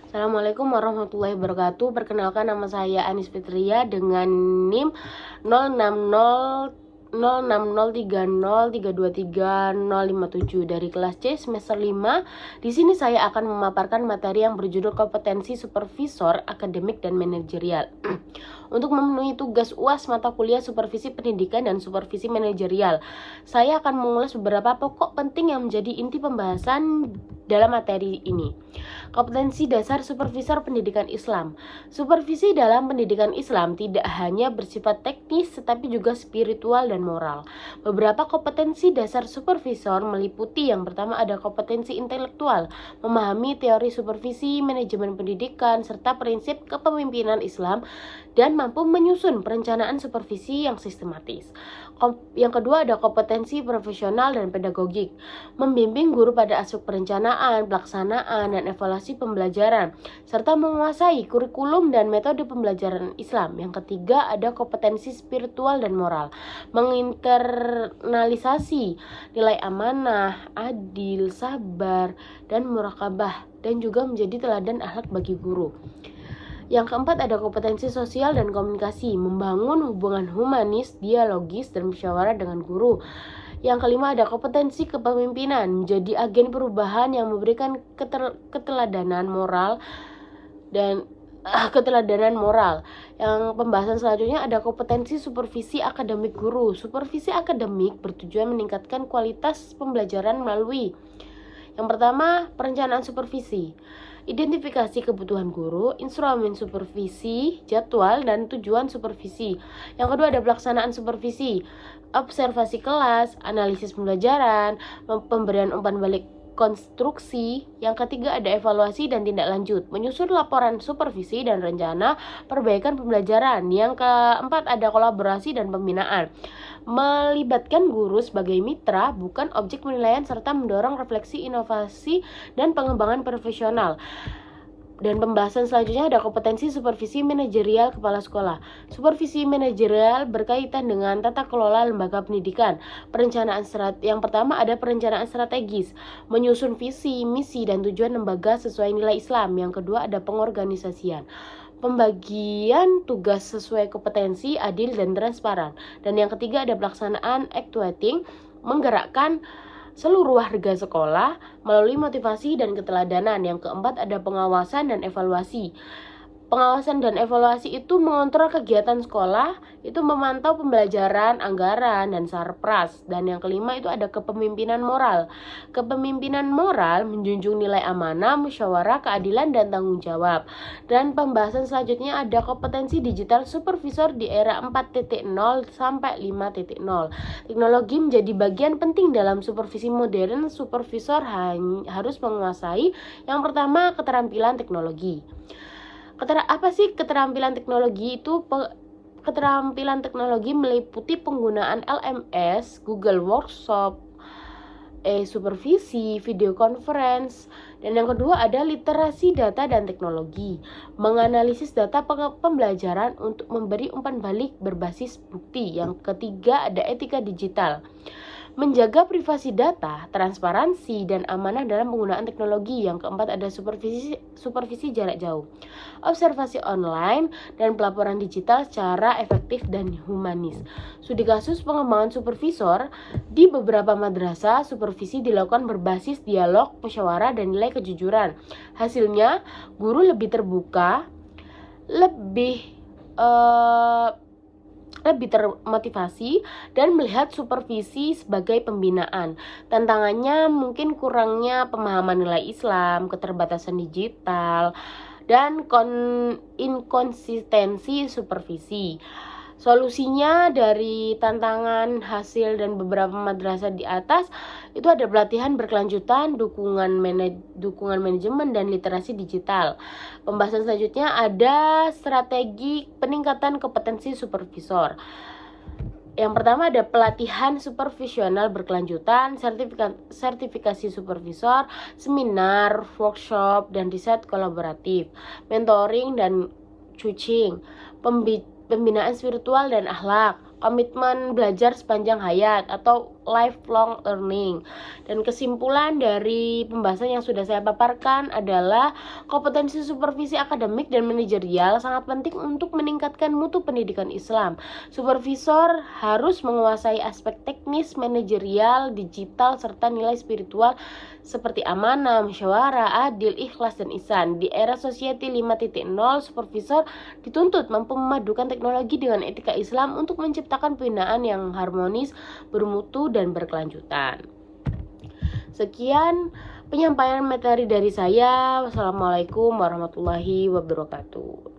Assalamualaikum warahmatullahi wabarakatuh. Perkenalkan, nama saya Anis Fitria dengan NIM 060603032357 dari kelas C semester 5. Di sini saya akan memaparkan materi yang berjudul kompetensi supervisor akademik dan manajerial. Untuk memenuhi tugas UAS mata kuliah supervisi pendidikan dan supervisi manajerial, saya akan mengulas beberapa pokok penting yang menjadi inti pembahasan dalam materi ini. Kompetensi dasar supervisor pendidikan Islam. Supervisi dalam pendidikan Islam tidak hanya bersifat teknis tetapi juga spiritual dan moral. Beberapa kompetensi dasar supervisor meliputi: yang pertama ada kompetensi intelektual, memahami teori supervisi, manajemen pendidikan, serta prinsip kepemimpinan Islam dan mampu menyusun perencanaan supervisi yang sistematis. Yang kedua ada kompetensi profesional dan pedagogik, membimbing guru pada aspek perencanaan, pelaksanaan, dan evaluasi pembelajaran, serta menguasai kurikulum dan metode pembelajaran Islam. Yang ketiga ada kompetensi spiritual dan moral, menginternalisasi nilai amanah, adil, sabar, dan murakabah, dan juga menjadi teladan akhlak bagi guru. Yang keempat ada kompetensi sosial dan komunikasi, membangun hubungan humanis, dialogis, dan musyawarah dengan guru. Yang kelima ada kompetensi kepemimpinan, menjadi agen perubahan yang memberikan keteladanan moral dan keteladanan moral. Yang pembahasan selanjutnya ada kompetensi supervisi akademik guru. Supervisi akademik bertujuan meningkatkan kualitas pembelajaran melalui: yang pertama, perencanaan supervisi, identifikasi kebutuhan guru, instrumen supervisi, jadwal, dan tujuan supervisi. Yang kedua ada pelaksanaan supervisi, observasi kelas, analisis pembelajaran, pemberian umpan balik konstruksi. Yang ketiga ada evaluasi dan tindak lanjut, menyusun laporan supervisi dan rencana perbaikan pembelajaran. Yang keempat ada kolaborasi dan pembinaan, melibatkan guru sebagai mitra bukan objek penilaian serta mendorong refleksi, inovasi, dan pengembangan profesional. Dan pembahasan selanjutnya ada kompetensi supervisi manajerial kepala sekolah. Supervisi manajerial berkaitan dengan tata kelola lembaga pendidikan. Yang pertama ada perencanaan strategis, menyusun visi, misi, dan tujuan lembaga sesuai nilai Islam. Yang kedua ada pengorganisasian, pembagian tugas sesuai kompetensi, adil, dan transparan. Dan yang ketiga ada pelaksanaan actuating, menggerakkan seluruh warga sekolah melalui motivasi dan keteladanan. Yang keempat ada pengawasan dan evaluasi. Pengawasan dan evaluasi itu mengontrol kegiatan sekolah, itu memantau pembelajaran, anggaran, dan sarpras. Dan yang kelima itu ada kepemimpinan moral. Kepemimpinan moral menjunjung nilai amanah, musyawarah, keadilan, dan tanggung jawab. Dan pembahasan selanjutnya ada kompetensi digital supervisor di era 4.0 sampai 5.0. Teknologi menjadi bagian penting dalam supervisi modern. Supervisor harus menguasai: yang pertama keterampilan teknologi. Apa sih keterampilan teknologi itu? Keterampilan teknologi meliputi penggunaan LMS, Google Workshop, supervisi, video conference. Dan yang kedua ada literasi data dan teknologi, menganalisis data pembelajaran untuk memberi umpan balik berbasis bukti. Yang ketiga ada etika digital, menjaga privasi data, transparansi, dan amanah dalam penggunaan teknologi. Yang keempat ada supervisi jarak jauh, observasi online, dan pelaporan digital secara efektif dan humanis. Studi kasus pengembangan supervisor di beberapa madrasah, supervisi dilakukan berbasis dialog, musyawarah, dan nilai kejujuran. Hasilnya, guru lebih terbuka, lebih termotivasi, dan melihat supervisi sebagai pembinaan. Tantangannya mungkin kurangnya pemahaman nilai Islam, keterbatasan digital, dan inkonsistensi supervisi. Solusinya dari tantangan, hasil, dan beberapa madrasah di atas itu ada pelatihan berkelanjutan, dukungan manajemen, dan literasi digital. Pembahasan selanjutnya ada strategi peningkatan kompetensi supervisor. Yang pertama ada pelatihan supervisional berkelanjutan, sertifikasi supervisor, seminar, workshop, dan riset kolaboratif, mentoring dan coaching, pembinaan spiritual dan akhlak, komitmen belajar sepanjang hayat atau lifelong learning. Dan kesimpulan dari pembahasan yang sudah saya paparkan adalah kompetensi supervisi akademik dan manajerial sangat penting untuk meningkatkan mutu pendidikan Islam. Supervisor harus menguasai aspek teknis, manajerial, digital, serta nilai spiritual seperti amanah, musyawarah, adil, ikhlas, dan ihsan. Di era Society 5.0, supervisor dituntut mampu memadukan teknologi dengan etika Islam untuk menciptakan pembinaan yang harmonis, bermutu, dan berkelanjutan. Sekian penyampaian materi dari saya. Wassalamualaikum warahmatullahi wabarakatuh.